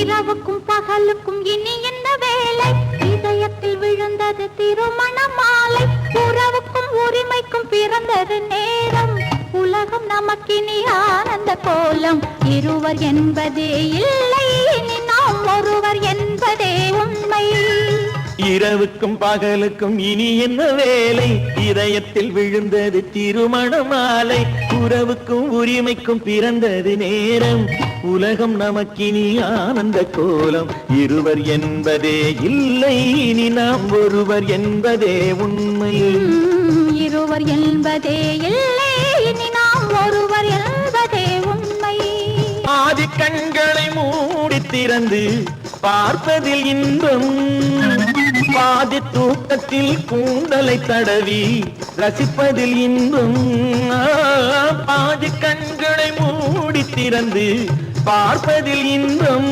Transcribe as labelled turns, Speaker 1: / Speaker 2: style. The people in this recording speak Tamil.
Speaker 1: இரவுக்கும் பகலுக்கும் இனி என்ன வேலை? இதயத்தில் விழுந்தது திருமண மாலை. உறவுக்கும் உரிமைக்கும் பிறந்தது நேரம். உலகம் நமக்கினி ஆனந்த கோலம். இருவர் என்பதே இல்லை, இனி நாம் ஒருவர் என்பதே உண்மை.
Speaker 2: இரவுக்கும் பகலுக்கும் இனி என்ன வேலை? இதயத்தில் விழுந்தது திருமண மாலை. உறவுக்கும் உரிமைக்கும் பிறந்தது நேரம். உலகம் நமக்கினி ஆனந்த கோலம். இருவர் என்பதே இல்லை, இனி நாம் ஒருவர் என்பதே உண்மை.
Speaker 1: இருவர் என்பதே இல்லை, இனி நாம் ஒருவர் என்பதே உண்மை.
Speaker 2: ஆதி கண்களை மூடி திறந்து பார்ப்பதில் இன்பம். பாதி தூக்கத்தில் கூந்தலை தடவி ரசிப்பதில் இன்பம். பாதி கண்களை மூடி திறந்து பார்ப்பதில் இன்பம்.